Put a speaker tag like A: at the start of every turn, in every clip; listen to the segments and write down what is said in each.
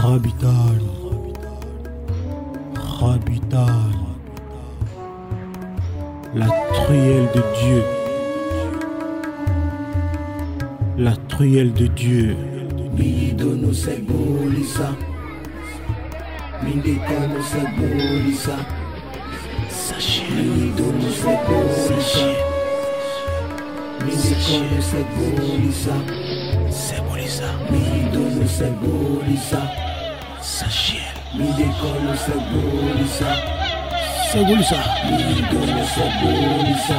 A: Rabitan, Rabitan, la truelle de Dieu, la truelle de Dieu.
B: Midono sebolisa, Mindekono sebolisa, Midono sebolisa, Mindekono sebolisa, Midono sebolisa, Mindekono sebolisa, Midono sebolisa,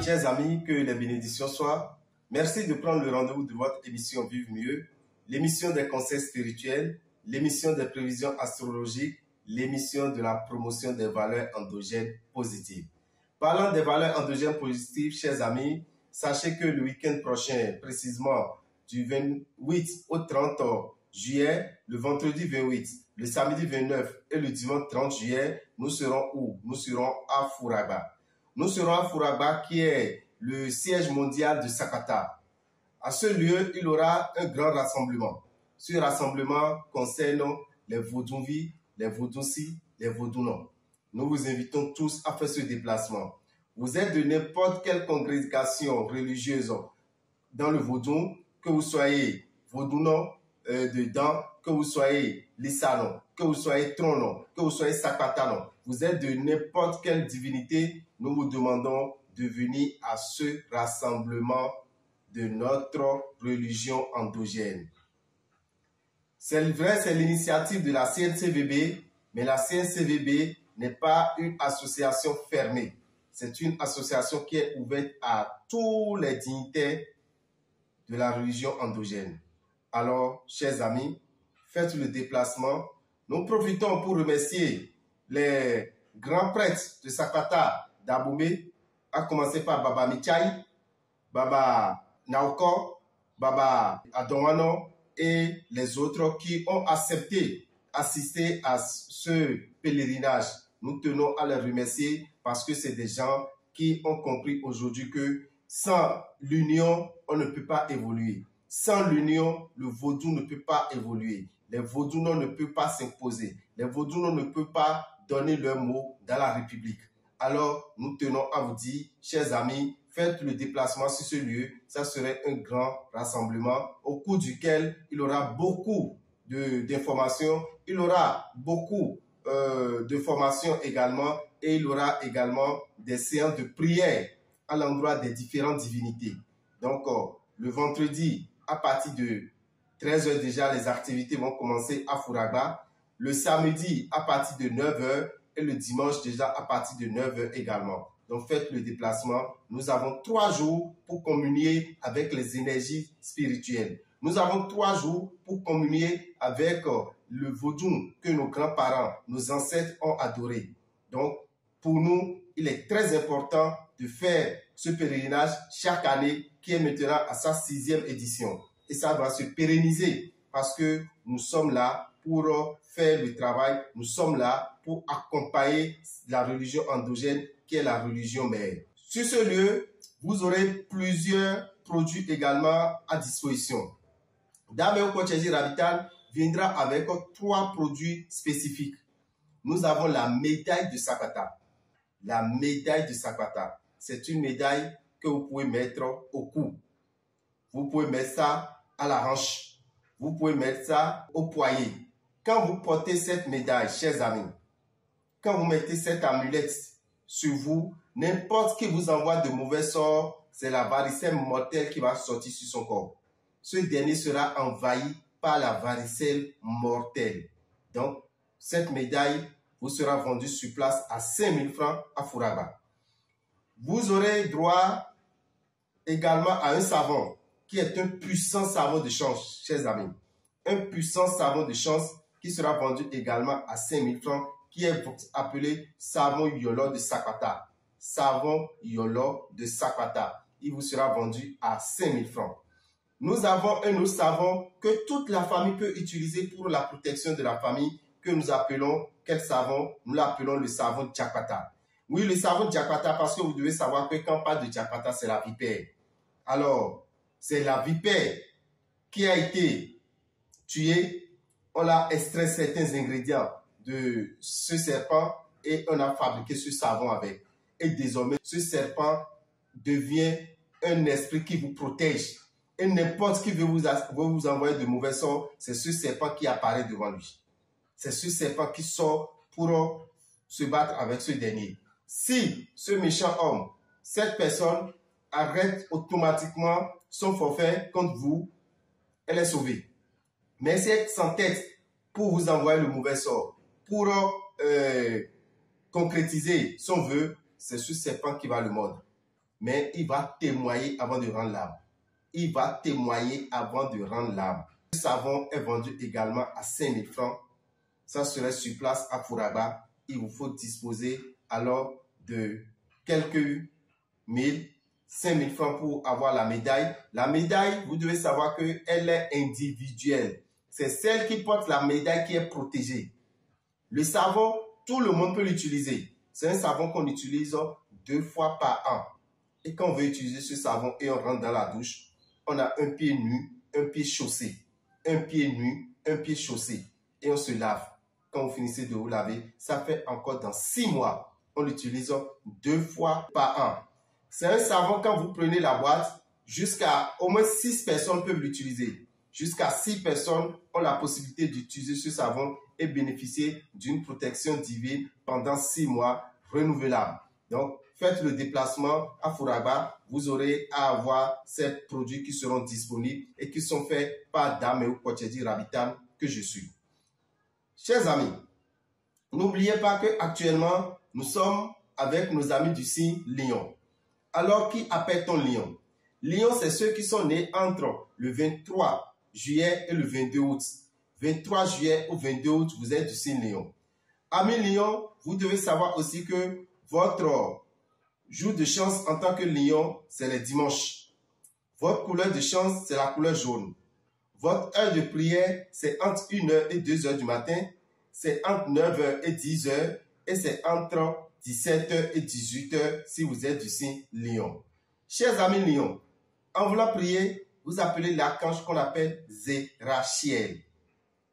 C: Chers amis, que les bénédictions soient. Merci de prendre le rendez-vous de votre émission Vive Mieux, l'émission des conseils spirituels, l'émission des prévisions astrologiques, l'émission de la promotion des valeurs endogènes positives. Parlant des valeurs endogènes positives, chers amis, sachez que le week-end prochain, précisément du 28 au 30 juillet, le vendredi 28, le samedi 29 et le dimanche 30 juillet, nous serons où? Nous serons à Fouragba. Nous serons à Fouragba qui est le siège mondial de Sakata. À ce lieu, il y aura un grand rassemblement. Ce rassemblement concerne les Vodouvi, les Vodouci, les Vodounon. Nous vous invitons tous à faire ce déplacement. Vous êtes de n'importe quelle congrégation religieuse dans le Vaudou, que vous soyez Vodounon dedans, que vous soyez Lissanon, que vous soyez Tronon, que vous soyez Sakatanon. Vous êtes de n'importe quelle divinité, nous vous demandons de venir à ce rassemblement de notre religion endogène. C'est vrai, c'est l'initiative de la CNCVB, mais la CNCVB n'est pas une association fermée. C'est une association qui est ouverte à tous les dignitaires de la religion endogène. Alors, chers amis, faites le déplacement. Nous profitons pour remercier les grands prêtres de Sakata d'Aboumé, à commencer par Baba Michai, Baba Naoko, Baba Adonwano et les autres qui ont accepté assister à ce pèlerinage. Nous tenons à les remercier parce que c'est des gens qui ont compris aujourd'hui que sans l'union, on ne peut pas évoluer. Sans l'union, le vaudou ne peut pas évoluer. Les vaudounos ne peuvent pas s'imposer. Les vaudounos ne peuvent pas donner leur mot dans la République. Alors, nous tenons à vous dire, chers amis, faites le déplacement sur ce lieu. Ça serait un grand rassemblement au cours duquel il y aura beaucoup d'informations. Il y aura beaucoup de formations également. Et il y aura également des séances de prière à l'endroit des différentes divinités. Donc, le vendredi, à partir de 13 h déjà, les activités vont commencer à Fouragba. Le samedi, à partir de 9 h. Et le dimanche déjà à partir de 9 h également. Donc faites le déplacement. Nous avons 3 jours pour communier avec les énergies spirituelles. Nous avons 3 jours pour communier avec le vaudou que nos grands-parents, nos ancêtres ont adoré. Donc pour nous, il est très important de faire ce pèlerinage chaque année qui est maintenant à sa 6e édition. Et ça va se pérenniser parce que nous sommes là pour faire le travail, nous sommes là pour accompagner la religion endogène qui est la religion mère. Sur ce lieu, vous aurez plusieurs produits également à disposition. Dameo Kocheji Rabitan viendra avec 3 produits spécifiques. Nous avons la médaille de Sakata. La médaille de Sakata, c'est une médaille que vous pouvez mettre au cou. Vous pouvez mettre ça à la hanche. Vous pouvez mettre ça au poignet. Quand vous portez cette médaille, chers amis, quand vous mettez cette amulette sur vous, n'importe qui vous envoie de mauvais sorts, c'est la varicelle mortelle qui va sortir sur son corps. Ce dernier sera envahi par la varicelle mortelle. Donc, cette médaille vous sera vendue sur place à 5 000 francs à Fouragba. Vous aurez droit également à un savon qui est un puissant savon de change, chers amis. Un puissant savon de change qui sera vendu également à 5 000 francs, qui est appelé savon Yolo de Sakata. Savon Yolo de Sakata. Il vous sera vendu à 5 000 francs. Nous avons un autre savon que toute la famille peut utiliser pour la protection de la famille, que nous appelons, quel savon? Nous l'appelons le savon Jakpata. Oui, le savon Jakpata, parce que vous devez savoir que quand on parle de Jakpata, c'est la vipère. Alors, c'est la vipère qui a été tué, on a extrait certains ingrédients de ce serpent et on a fabriqué ce savon avec. Et désormais, ce serpent devient un esprit qui vous protège. Et n'importe qui veut vous envoyer de mauvais sorts, c'est ce serpent qui apparaît devant lui. C'est ce serpent qui sort pour se battre avec ce dernier. Si ce méchant homme, cette personne arrête automatiquement son forfait contre vous, elle est sauvée. Mais si elle s'entête pour vous envoyer le mauvais sort, pour concrétiser son vœu, c'est ce serpent qui va le mordre. Mais il va témoigner avant de rendre l'âme. Il va témoigner avant de rendre l'âme. Ce savon est vendu également à 5 000 francs. Ça serait sur place à Fouraba. Il vous faut disposer alors de quelques 5 000 francs pour avoir la médaille. La médaille, vous devez savoir qu'elle est individuelle. C'est celle qui porte la médaille qui est protégée. Le savon, tout le monde peut l'utiliser. C'est un savon qu'on utilise 2 fois par an. Et quand on veut utiliser ce savon et on rentre dans la douche, on a un pied nu, un pied chaussé. Un pied nu, un pied chaussé. Et on se lave. Quand vous finissez de vous laver, ça fait encore dans 6 mois. On l'utilise 2 fois par an. C'est un savon, quand vous prenez la boîte, jusqu'à au moins 6 personnes peuvent l'utiliser. Jusqu'à 6 personnes ont la possibilité d'utiliser ce savon et bénéficier d'une protection divine pendant 6 mois renouvelable. Donc, faites le déplacement à Fouraba. Vous aurez à avoir ces produits qui seront disponibles et qui sont faits par Dameo Kochedi Rabitan que je suis. Chers amis, n'oubliez pas qu'actuellement, nous sommes avec nos amis du signe Lion. Alors, qui appelle-t-on Lion? Lion, c'est ceux qui sont nés entre le 23 juillet et le 22 août. 23 juillet ou 22 août, vous êtes du signe Lion. Amis Lion, vous devez savoir aussi que votre jour de chance en tant que Lion, c'est le dimanche. Votre couleur de chance, c'est la couleur jaune. Votre heure de prière, c'est entre 1h et 2h du matin. C'est entre 9h et 10h. Et c'est entre 17h et 18h si vous êtes du signe Lion. Chers amis Lion, en voulant prier, vous appelez l'archange qu'on appelle Zérachiel.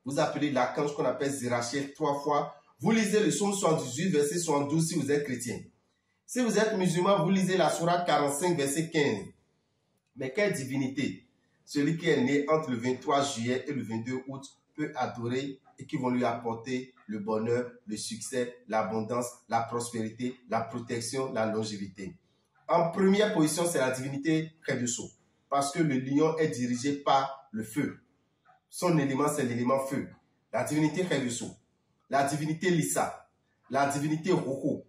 C: Vous appelez l'archange qu'on appelle Zérachiel 3 fois. Vous lisez le psaume 78, verset 72 si vous êtes chrétien. Si vous êtes musulman, vous lisez la sourate 45, verset 15. Mais quelle divinité? Celui qui est né entre le 23 juillet et le 22 août peut adorer et qui vont lui apporter le bonheur, le succès, l'abondance, la prospérité, la protection, la longévité. En première position, c'est la divinité Khedusou, parce que le lion est dirigé par le feu. Son élément, c'est l'élément feu. La divinité Khedusou, la divinité Lissa, la divinité Roko.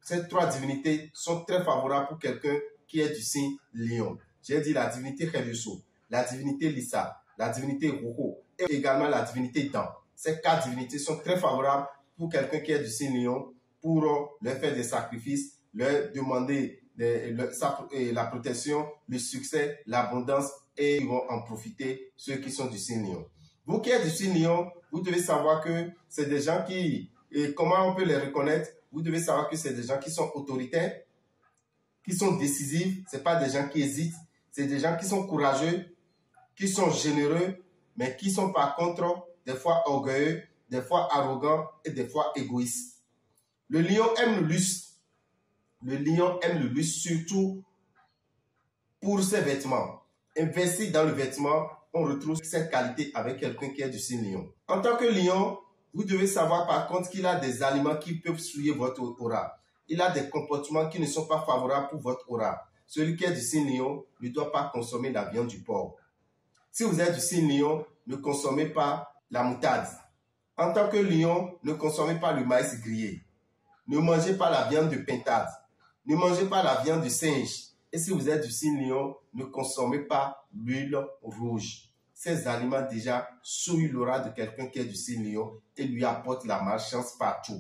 C: Ces 3 divinités sont très favorables pour quelqu'un qui est du signe Lion. J'ai dit la divinité Khedusou, la divinité Lissa, la divinité Roko et également la divinité Dan. Ces 4 divinités sont très favorables pour quelqu'un qui est du signe Lion pour leur faire des sacrifices, leur demander la protection, le succès, l'abondance et ils vont en profiter ceux qui sont du signe Lion. Vous qui êtes du signe Lion, vous devez savoir que c'est des gens qui, et comment on peut les reconnaître? Vous devez savoir que c'est des gens qui sont autoritaires, qui sont décisifs, ce n'est pas des gens qui hésitent, c'est des gens qui sont courageux, qui sont généreux, mais qui sont par contre des fois orgueilleux, des fois arrogants et des fois égoïstes. Le lion aime le luxe. Le lion aime le luxe surtout pour ses vêtements. Investi dans le vêtement, on retrouve cette qualité avec quelqu'un qui est du signe lion. En tant que lion, vous devez savoir par contre qu'il a des aliments qui peuvent souiller votre aura. Il a des comportements qui ne sont pas favorables pour votre aura. Celui qui est du signe lion ne doit pas consommer la viande du porc. Si vous êtes du signe lion, ne consommez pas la moutarde. En tant que lion, ne consommez pas le maïs grillé. Ne mangez pas la viande de pintade. Ne mangez pas la viande de singe. Et si vous êtes du signe lion, ne consommez pas l'huile rouge. Ces aliments déjà souillent l'aura de quelqu'un qui est du signe lion et lui apportent la malchance partout.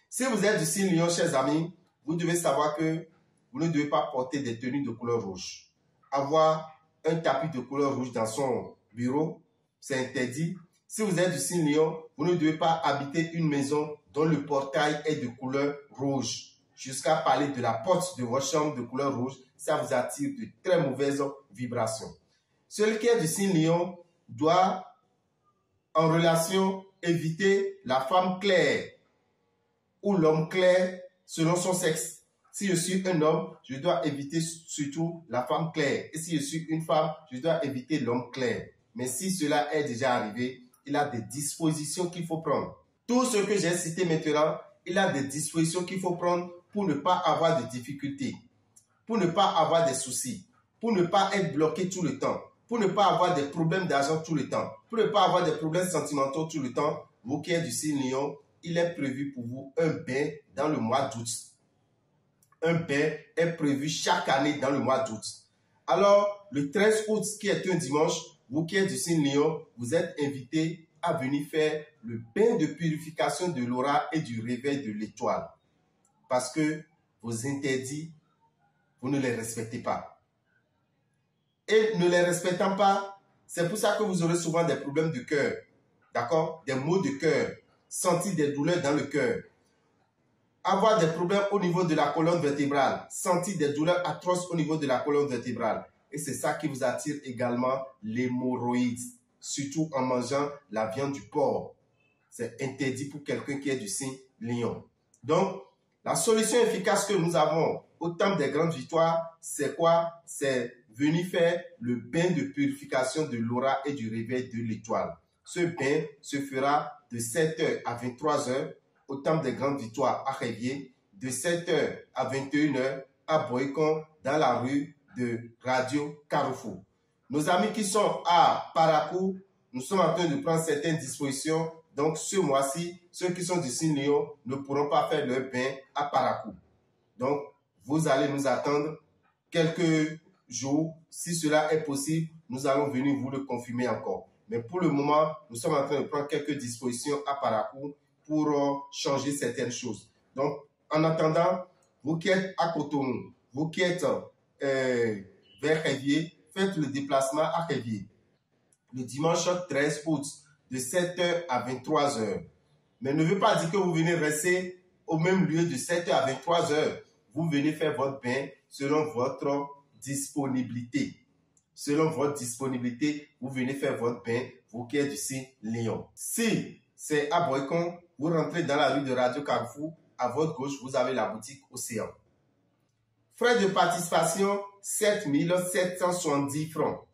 C: Si vous êtes du signe lion, chers amis, vous devez savoir que vous ne devez pas porter des tenues de couleur rouge. Avoir un tapis de couleur rouge dans son bureau, c'est interdit. Si vous êtes du signe lion, vous ne devez pas habiter une maison dont le portail est de couleur rouge. Jusqu'à parler de la porte de votre chambre de couleur rouge, ça vous attire de très mauvaises vibrations. Celui qui est du signe lion doit en relation, évitez la femme claire ou l'homme clair selon son sexe. Si je suis un homme, je dois éviter surtout la femme claire. Et si je suis une femme, je dois éviter l'homme clair. Mais si cela est déjà arrivé, il a des dispositions qu'il faut prendre. Tout ce que j'ai cité maintenant, il a des dispositions qu'il faut prendre pour ne pas avoir de difficultés, pour ne pas avoir des soucis, pour ne pas être bloqué tout le temps, pour ne pas avoir des problèmes d'argent tout le temps, pour ne pas avoir des problèmes sentimentaux tout le temps. Vous qui êtes du signe Lion, il est prévu pour vous un bain dans le mois d'août. Un bain est prévu chaque année dans le mois d'août. Alors, le 13 août, qui est un dimanche, vous qui êtes du signe Lion, vous êtes invités à venir faire le bain de purification de l'aura et du réveil de l'étoile. Parce que vos interdits, vous ne les respectez pas. Et ne les respectant pas, c'est pour ça que vous aurez souvent des problèmes de cœur. D'accord? Des maux de cœur. Sentir des douleurs dans le cœur. Avoir des problèmes au niveau de la colonne vertébrale. Sentir des douleurs atroces au niveau de la colonne vertébrale. Et c'est ça qui vous attire également l'hémorroïde. Surtout en mangeant la viande du porc. C'est interdit pour quelqu'un qui est du signe Lion. Donc, la solution efficace que nous avons au temple des grandes victoires, c'est quoi? C'est venir faire le bain de purification de l'aura et du réveil de l'étoile. Ce bain se fera de 7h à 23h au temple des grandes victoires à Révier, de 7h à 21h à Boycon dans la rue de Radio Carrefour. Nos amis qui sont à Parakou, nous sommes en train de prendre certaines dispositions. Donc, ce mois-ci, ceux qui sont du signe Lion ne pourront pas faire leur bain à Parakou. Donc, vous allez nous attendre quelques jours. Si cela est possible, nous allons venir vous le confirmer encore. Mais pour le moment, nous sommes en train de prendre quelques dispositions à Parakou pour changer certaines choses. Donc, en attendant, vous qui êtes à Cotonou, vous qui êtes vers Révier, faites le déplacement à Révier. Le dimanche 13 août, de 7h à 23h. Mais ne veut pas dire que vous venez rester au même lieu de 7h à 23h. Vous venez faire votre bain selon votre disponibilité. Selon votre disponibilité, vous venez faire votre bain, vous qui êtes du signe Lion. Si c'est à Boycon, vous rentrez dans la rue de Radio Carrefour. À votre gauche, vous avez la boutique Océan. Frais de participation, 7 770 francs.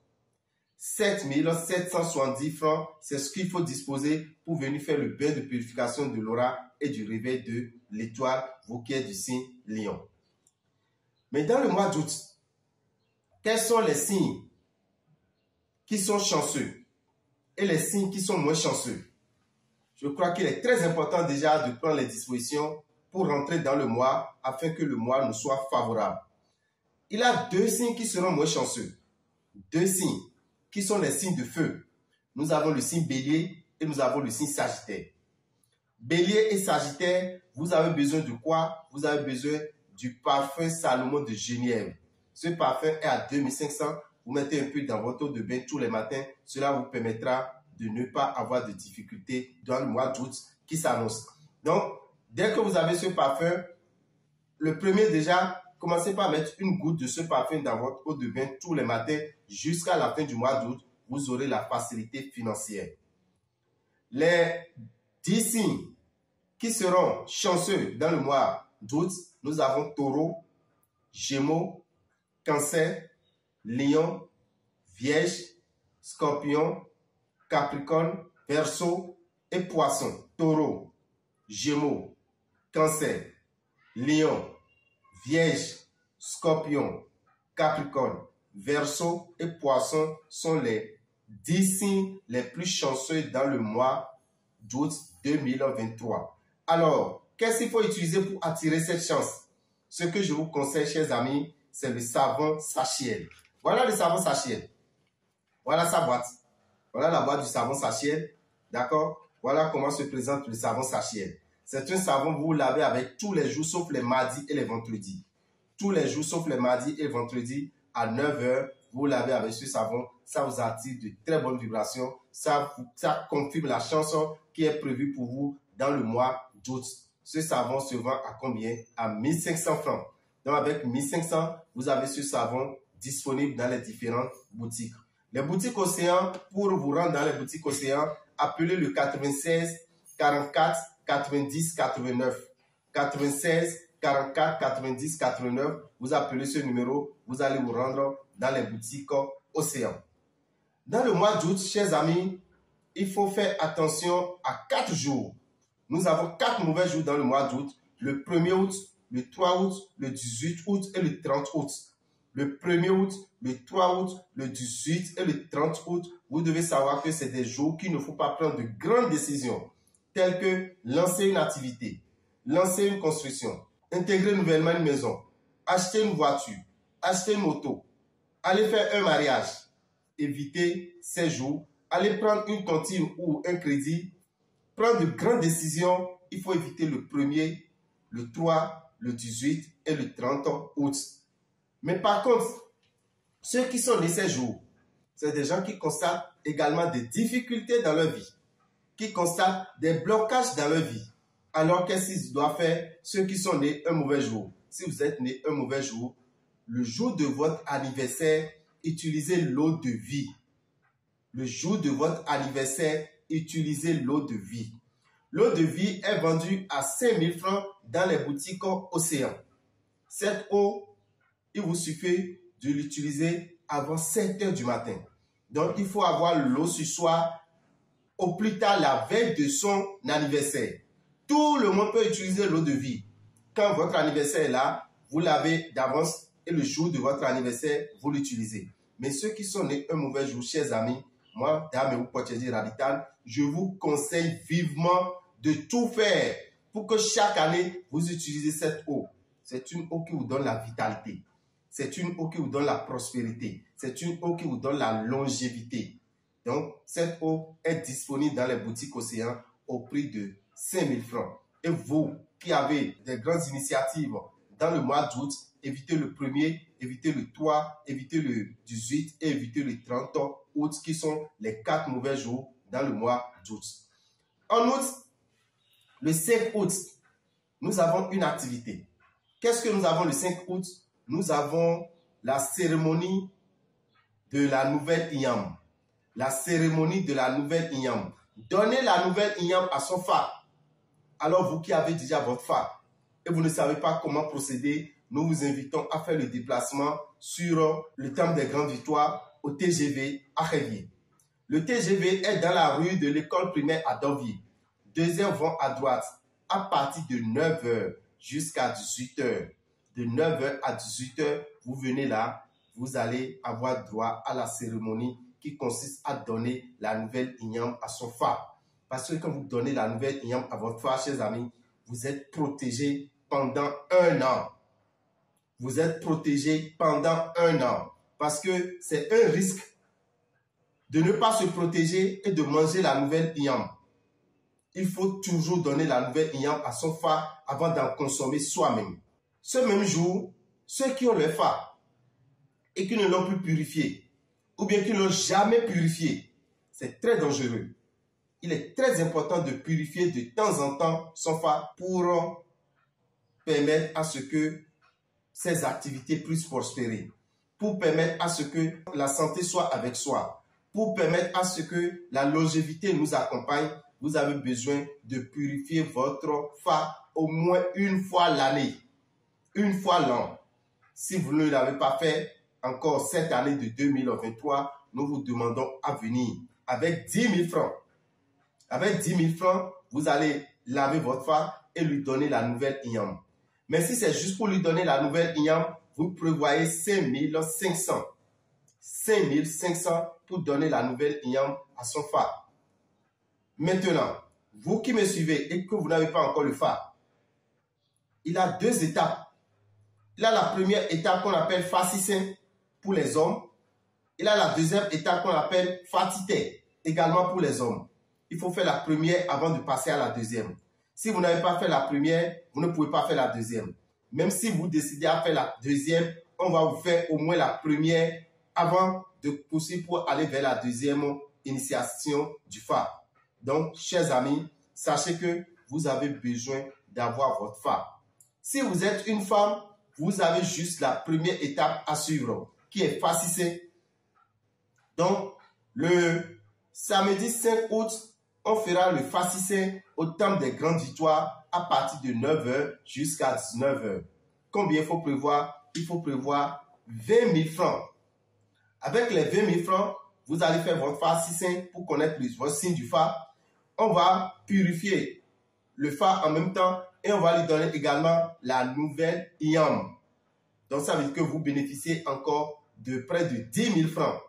C: 7 770 francs, c'est ce qu'il faut disposer pour venir faire le bain de purification de l'aura et du réveil de l'étoile, vous qui êtes du signe Lion. Mais dans le mois d'août, quels sont les signes qui sont chanceux et les signes qui sont moins chanceux? Je crois qu'il est très important déjà de prendre les dispositions pour rentrer dans le mois afin que le mois nous soit favorable. Il y a deux signes qui seront moins chanceux. Deux signes qui sont les signes de feu. Nous avons le signe Bélier et nous avons le signe Sagittaire. Bélier et Sagittaire, vous avez besoin de quoi? Vous avez besoin du parfum Salomon de Genièvre. Ce parfum est à 2500. Vous mettez un peu dans votre eau de bain tous les matins. Cela vous permettra de ne pas avoir de difficultés dans le mois d'août qui s'annonce. Donc, dès que vous avez ce parfum, le premier déjà, commencez par mettre une goutte de ce parfum dans votre eau de bain tous les matins jusqu'à la fin du mois d'août. Vous aurez la facilité financière. Les 10 signes qui seront chanceux dans le mois d'août, nous avons Taureau, Gémeaux, Cancer, Lion, Vierge, Scorpion, Capricorne, Verseau et Poisson. Taureau, Gémeaux, Cancer, Lion, Vierge, Scorpion, Capricorne, Verseau et Poisson sont les 10 signes les plus chanceux dans le mois d'août 2023. Alors, qu'est-ce qu'il faut utiliser pour attirer cette chance? Ce que je vous conseille, chers amis, c'est le savon Sachiel. Voilà le savon Sachiel. Voilà sa boîte. Voilà la boîte du savon Sachiel. D'accord? Voilà comment se présente le savon Sachiel. C'est un savon que vous lavez avec tous les jours, sauf les mardis et les vendredis. Tous les jours, sauf les mardis et les vendredis, à 9h, vous lavez avec ce savon. Ça vous attire de très bonnes vibrations. Ça confirme la chanson qui est prévue pour vous dans le mois d'août. Ce savon se vend à combien? À 1500 francs. Donc, avec 1500, vous avez ce savon disponible dans les différentes boutiques. Les boutiques Océan, pour vous rendre dans les boutiques Océan, appelez le 96 44 90 89. 96 44 90 89. Vous appelez ce numéro, vous allez vous rendre dans les boutiques Océan. Dans le mois d'août, chers amis, il faut faire attention à 4 jours. Nous avons 4 mauvais jours dans le mois d'août. Le 1er août, le 3 août, le 18 août et le 30 août. Le 1er août, le 3 août, le 18 et le 30 août, vous devez savoir que c'est des jours qu'il ne faut pas prendre de grandes décisions, telles que lancer une activité, lancer une construction, intégrer nouvellement une maison, acheter une voiture, acheter une moto, aller faire un mariage. Évitez ces jours, aller prendre une tontine ou un crédit, prendre de grandes décisions, il faut éviter le 1er, le 3, le 18 et le 30 août. Mais par contre, ceux qui sont nés ces jours, c'est des gens qui constatent également des difficultés dans leur vie, qui constatent des blocages dans leur vie. Alors qu'est-ce qu'ils doivent faire, ceux qui sont nés un mauvais jour? Si vous êtes né un mauvais jour, le jour de votre anniversaire, utilisez l'eau de vie. Le jour de votre anniversaire, utilisez l'eau de vie. L'eau de vie est vendue à 5 000 francs dans les boutiques Océan. Cette eau, il vous suffit de l'utiliser avant 7 heures du matin. Donc, il faut avoir l'eau sur soi au plus tard la veille de son anniversaire. Tout le monde peut utiliser l'eau de vie. Quand votre anniversaire est là, vous l'avez d'avance et le jour de votre anniversaire, vous l'utilisez. Mais ceux qui sont nés un mauvais jour, chers amis, moi, Dame Potier Radical, je vous conseille vivement de tout faire pour que chaque année, vous utilisez cette eau. C'est une eau qui vous donne la vitalité. C'est une eau qui vous donne la prospérité. C'est une eau qui vous donne la longévité. Donc, cette eau est disponible dans les boutiques Océan au prix de 5 000 francs. Et vous qui avez des grandes initiatives dans le mois d'août, évitez le 1er, évitez le 3, évitez le 18 et évitez le 30 août qui sont les 4 mauvais jours dans le mois d'août. En août, le 5 août, nous avons une activité. Qu'est-ce que nous avons le 5 août? Nous avons la cérémonie de la nouvelle Inyam. La cérémonie de la nouvelle Inyam. Donnez la nouvelle Inyam à son phare. Alors vous qui avez déjà votre phare et vous ne savez pas comment procéder, nous vous invitons à faire le déplacement sur le temple des Grandes Victoires au TGV à Révier. Le TGV est dans la rue de l'école primaire à Dovier. Deuxième vont à droite à partir de 9 h jusqu'à 18 h. De 9 h à 18 h, vous venez là, vous allez avoir droit à la cérémonie qui consiste à donner la nouvelle Inyam à son phare. Parce que quand vous donnez la nouvelle Inyam à votre phare, chers amis, vous êtes protégé pendant 1 an. Vous êtes protégé pendant 1 an. Parce que c'est un risque de ne pas se protéger et de manger la nouvelle Inyam. Il faut toujours donner la nouvelle Inyam à son phare avant d'en consommer soi-même. Ce même jour, ceux qui ont le phare et qui ne l'ont plus purifié, ou bien qui ne l'ont jamais purifié, c'est très dangereux. Il est très important de purifier de temps en temps son phare pour permettre à ce que ces activités puissent prospérer, pour permettre à ce que la santé soit avec soi, pour permettre à ce que la longévité nous accompagne. Vous avez besoin de purifier votre phare au moins une fois l'année, une fois l'an. Si vous ne l'avez pas fait encore cette année de 2023, nous vous demandons à venir avec 10 000 francs. Avec 10 000 francs, vous allez laver votre phare et lui donner la nouvelle Inyam. Mais si c'est juste pour lui donner la nouvelle Inyam, vous prévoyez 5 500. 5 500 pour donner la nouvelle Inyam à son phare. Maintenant, vous qui me suivez et que vous n'avez pas encore le phare, il a 2 étapes. Il a la première étape qu'on appelle Fassissin pour les hommes. Il a la deuxième étape qu'on appelle Fatité, également pour les hommes. Il faut faire la première avant de passer à la deuxième. Si vous n'avez pas fait la première, vous ne pouvez pas faire la deuxième. Même si vous décidez à faire la deuxième, on va vous faire au moins la première avant de poursuivre pour aller vers la deuxième initiation du phare. Donc, chers amis, sachez que vous avez besoin d'avoir votre phare. Si vous êtes une femme, vous avez juste la première étape à suivre, qui est Fassissin. Donc, le samedi 5 août, on fera le Fascissin au temple des Grandes Victoires à partir de 9 h jusqu'à 19 h. Combien il faut prévoir? Il faut prévoir 20 000 francs. Avec les 20 000 francs, vous allez faire votre Fascissin pour connaître votre signe du Fa. On va purifier le Fa en même temps et on va lui donner également la nouvelle Iam. Donc, ça veut dire que vous bénéficiez encore de près de 10 000 francs.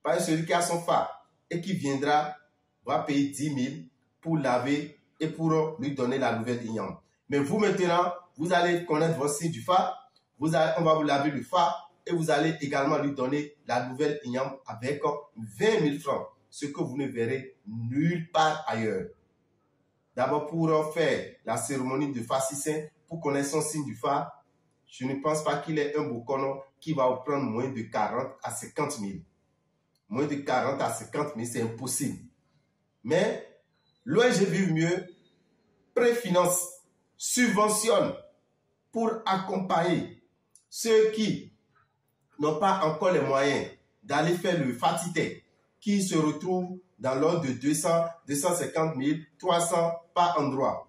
C: Par exemple, celui qui a son Fa et qui viendra va payer 10 000 pour laver et pour lui donner la nouvelle Iam. Mais vous maintenant, vous allez connaître votre signe du Fa. On va vous laver le Fa et vous allez également lui donner la nouvelle Iam avec 20 000 francs. Ce que vous ne verrez nulle part ailleurs. D'abord, pour faire la cérémonie de Fascissin, pour connaître son signe du Fa, je ne pense pas qu'il ait un Bokono qui va vous prendre moins de 40 à 50 000. Moins de 40 à 50 000, c'est impossible. Mais l'ONG Vive Mieux préfinance, subventionne pour accompagner ceux qui n'ont pas encore les moyens d'aller faire le Fatité, qui se retrouvent dans l'ordre de 200, 250 000, 300 par endroit.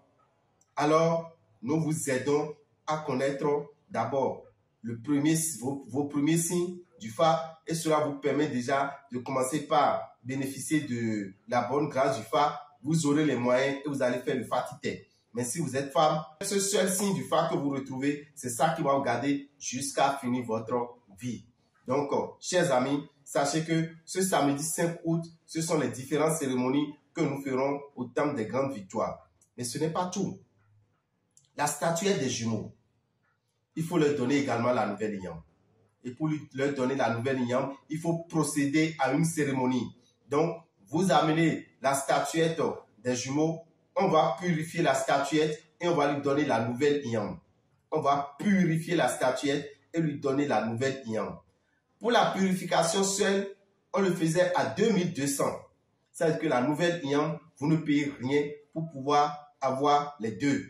C: Alors, nous vous aidons à connaître d'abord vos premiers signes du Fa et cela vous permet déjà de commencer par bénéficier de la bonne grâce du Fa. Vous aurez les moyens et vous allez faire le Fatité. Mais si vous êtes femme, ce seul signe du Fa que vous retrouvez, c'est ça qui va vous garder jusqu'à finir votre vie. Donc, chers amis, sachez que ce samedi 5 août, ce sont les différentes cérémonies que nous ferons au temple des Grandes Victoires. Mais ce n'est pas tout. La statuette des jumeaux, il faut leur donner également la nouvelle Iam. Et pour leur donner la nouvelle Iam, il faut procéder à une cérémonie. Donc, vous amenez la statuette des jumeaux, on va purifier la statuette et on va lui donner la nouvelle Iam. On va purifier la statuette et lui donner la nouvelle Iam. Pour la purification seule, on le faisait à 2200. Ça veut dire que la nouvelle Iam, vous ne payez rien pour pouvoir avoir les deux.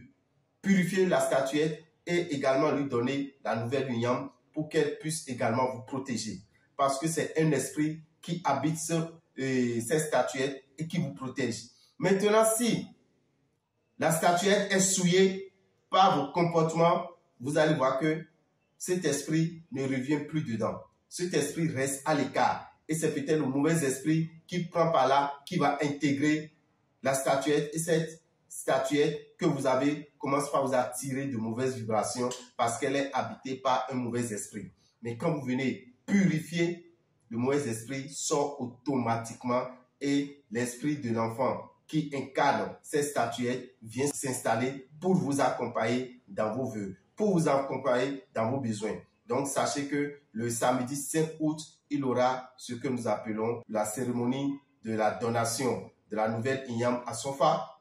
C: Purifier la statuette et également lui donner la nouvelle Iam pour qu'elle puisse également vous protéger. Parce que c'est un esprit qui habite ces statuettes et qui vous protège. Maintenant, si la statuette est souillée par vos comportements, vous allez voir que cet esprit ne revient plus dedans. Cet esprit reste à l'écart. Et c'est peut-être le mauvais esprit qui prend par là, qui va intégrer la statuette. Et cette statuette que vous avez commence par vous attirer de mauvaises vibrations parce qu'elle est habitée par un mauvais esprit. Mais quand vous venez purifier, le mauvais esprit sort automatiquement et l'esprit de l'enfant qui incarne cette statuette vient s'installer pour vous accompagner dans vos vœux, pour vous accompagner dans vos besoins. Donc, sachez que le samedi 5 août, il aura ce que nous appelons la cérémonie de la donation de la nouvelle Iam à son Fa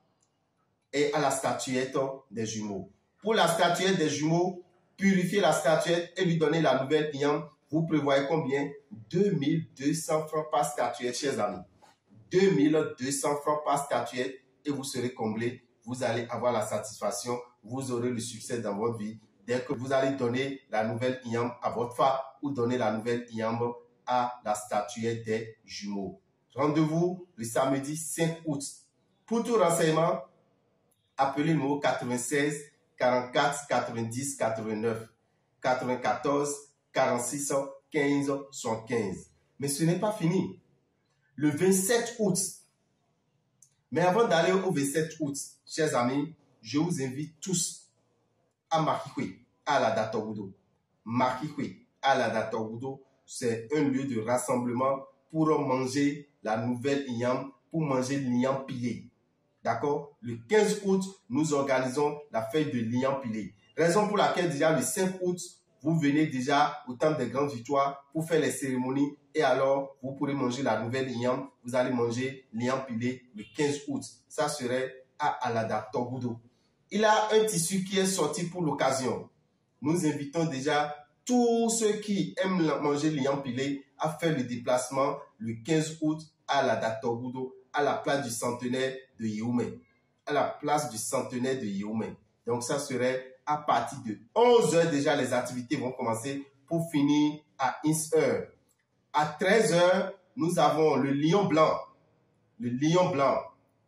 C: et à la statuette des jumeaux. Pour la statuette des jumeaux, purifier la statuette et lui donner la nouvelle Iam, vous prévoyez combien? 2200 francs par statuette, chers amis. 2200 francs par statuette et vous serez comblés. Vous allez avoir la satisfaction, vous aurez le succès dans votre vie. Dès que vous allez donner la nouvelle Iam à votre Fa ou donner la nouvelle Iam à la statuette des jumeaux. Rendez-vous le samedi 5 août. Pour tout renseignement, appelez le numéro 96 44 90 89 94 46 15 75. Mais ce n'est pas fini. Le 27 août. Mais avant d'aller au 27 août, chers amis, je vous invite tous à Makikwe, à la Datogudo. Makikwe, à la Datogudo, c'est un lieu de rassemblement pour manger la nouvelle Iam, pour manger l'Iam pilé. D'accord? Le 15 août, nous organisons la fête de l'Iam pilé. Raison pour laquelle déjà le 5 août, vous venez déjà au temple des Grandes Victoires pour faire les cérémonies et alors vous pourrez manger la nouvelle Iam. Vous allez manger l'Iam pilé le 15 août. Ça serait à Alada Togudo. Il a un tissu qui est sorti pour l'occasion. Nous invitons déjà tous ceux qui aiment manger l'Iam pilé à faire le déplacement le 15 août à Alada Togudo, à la place du centenaire de Yéoumé. À la place du centenaire de Yéoumé. Donc ça serait à partir de 11 h déjà, les activités vont commencer pour finir à 1 h. À 13 h, nous avons le lion blanc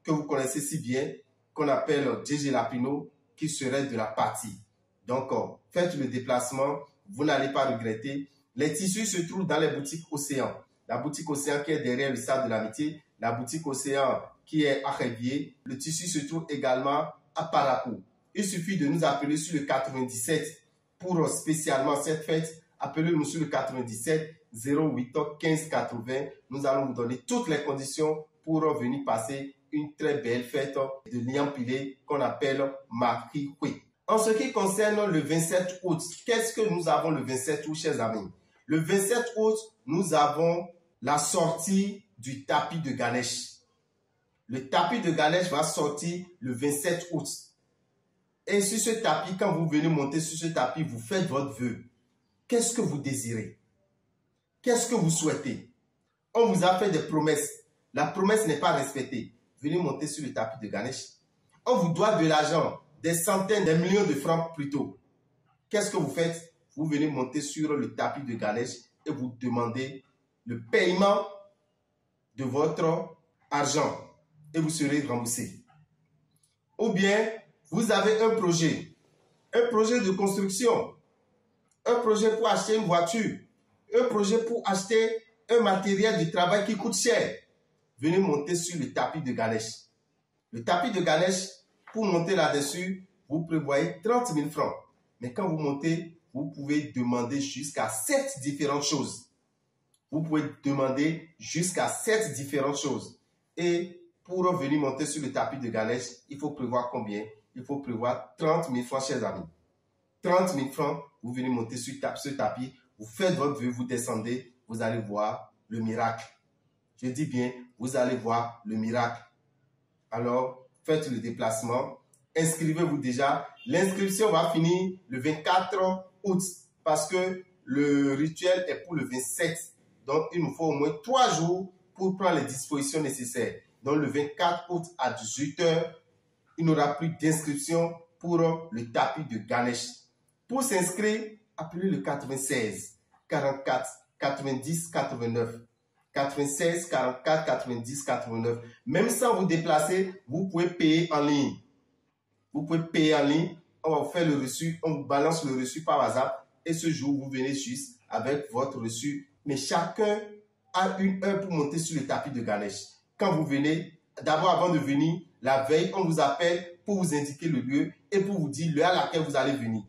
C: que vous connaissez si bien, qu'on appelle JJ Lapino, qui serait de la partie. Donc, faites le déplacement, vous n'allez pas regretter. Les tissus se trouvent dans les boutiques Océan. La boutique Océan qui est derrière le Stade de l'Amitié, la boutique Océan qui est à Révier. Le tissu se trouve également à Parakou. Il suffit de nous appeler sur le 97 pour spécialement cette fête. Appelez-nous sur le 97 08 15 80. Nous allons vous donner toutes les conditions pour venir passer une très belle fête de liant pilé qu'on appelle Makihui. En ce qui concerne le 27 août, qu'est-ce que nous avons le 27 août, chers amis? Le 27 août, nous avons la sortie du tapis de Ganesh. Le tapis de Ganesh va sortir le 27 août. Et sur ce tapis, quand vous venez monter sur ce tapis, vous faites votre vœu. Qu'est-ce que vous désirez? Qu'est-ce que vous souhaitez? On vous a fait des promesses. La promesse n'est pas respectée. Venez monter sur le tapis de Ganesh. On vous doit de l'argent, des centaines, des millions de francs plutôt. Qu'est-ce que vous faites? Vous venez monter sur le tapis de Ganesh et vous demandez le paiement de votre argent et vous serez remboursé. Ou bien, vous avez un projet de construction, un projet pour acheter une voiture, un projet pour acheter un matériel de travail qui coûte cher. Venez monter sur le tapis de Ganesh. Le tapis de Ganesh, pour monter là-dessus, vous prévoyez 30 000 francs. Mais quand vous montez, vous pouvez demander jusqu'à 7 différentes choses. Vous pouvez demander jusqu'à 7 différentes choses. Et pour venir monter sur le tapis de Ganesh, il faut prévoir combien? Il faut prévoir 30 000 francs, chers amis. 30 000 francs, vous venez monter sur ce tapis, vous faites votre vœu, vous descendez, vous allez voir le miracle. Je dis bien, vous allez voir le miracle. Alors, faites le déplacement. Inscrivez-vous déjà. L'inscription va finir le 24 août parce que le rituel est pour le 27. Donc, il nous faut au moins 3 jours pour prendre les dispositions nécessaires. Donc, le 24 août à 18 h, il n'y aura plus d'inscription pour le tapis de Ganesh. Pour s'inscrire, appelez le 96 44 90 89. 96 44 90 89. Même sans vous déplacer, vous pouvez payer en ligne. Vous pouvez payer en ligne. On va vous faire le reçu. On vous balance le reçu par WhatsApp. Et ce jour, vous venez juste avec votre reçu. Mais chacun a 1 heure pour monter sur le tapis de Ganesh. Quand vous venez, d'abord avant de venir, la veille, on vous appelle pour vous indiquer le lieu et pour vous dire l'heure à laquelle vous allez venir.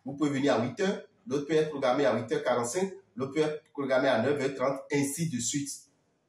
C: Vous pouvez venir à 8 h. L'autre peut être programmé à 8 h 45. L'autre peut être programmé à 9 h 30, ainsi de suite.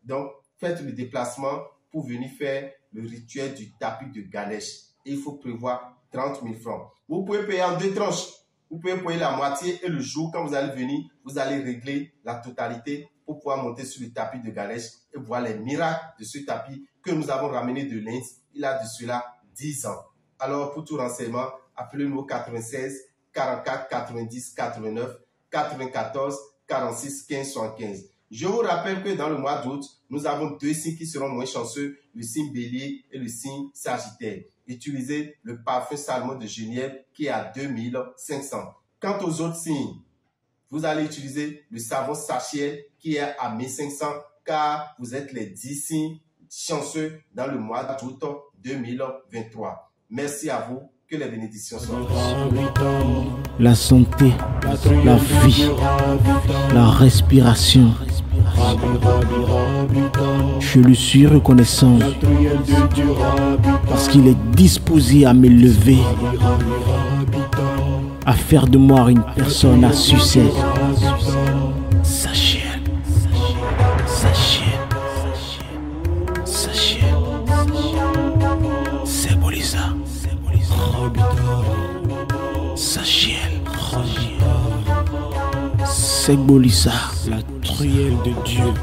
C: Donc, faites le déplacement pour venir faire le rituel du tapis de Ganesh. Et il faut prévoir 30 000 francs. Vous pouvez payer en 2 tranches. Vous pouvez payer la moitié et le jour, quand vous allez venir, vous allez régler la totalité pour pouvoir monter sur le tapis de Ganesh et voir les miracles de ce tapis que nous avons ramené de l'Inde. Il a de cela 10 ans. Alors, pour tout renseignement, appelez-nous au 96 44 90 89 94 46 15 75. Je vous rappelle que dans le mois d'août, nous avons 2 signes qui seront moins chanceux, le signe Bélier et le signe Sagittaire. Utilisez le parfum Salmon de Genève qui est à 2500. Quant aux autres signes, vous allez utiliser le savon Sachiel qui est à 1500 car vous êtes les 10 signes chanceux dans le mois d'août 2023. Merci à vous. Que les bénédictions soient.
A: La santé, la vie, la respiration. Je lui suis reconnaissant parce qu'il est disposé à m'élever, à faire de moi une personne à succès. Sachez, sachez, sachez, c'est Bolisa. Sachiel, c'est Bolisa, la truelle de Dieu.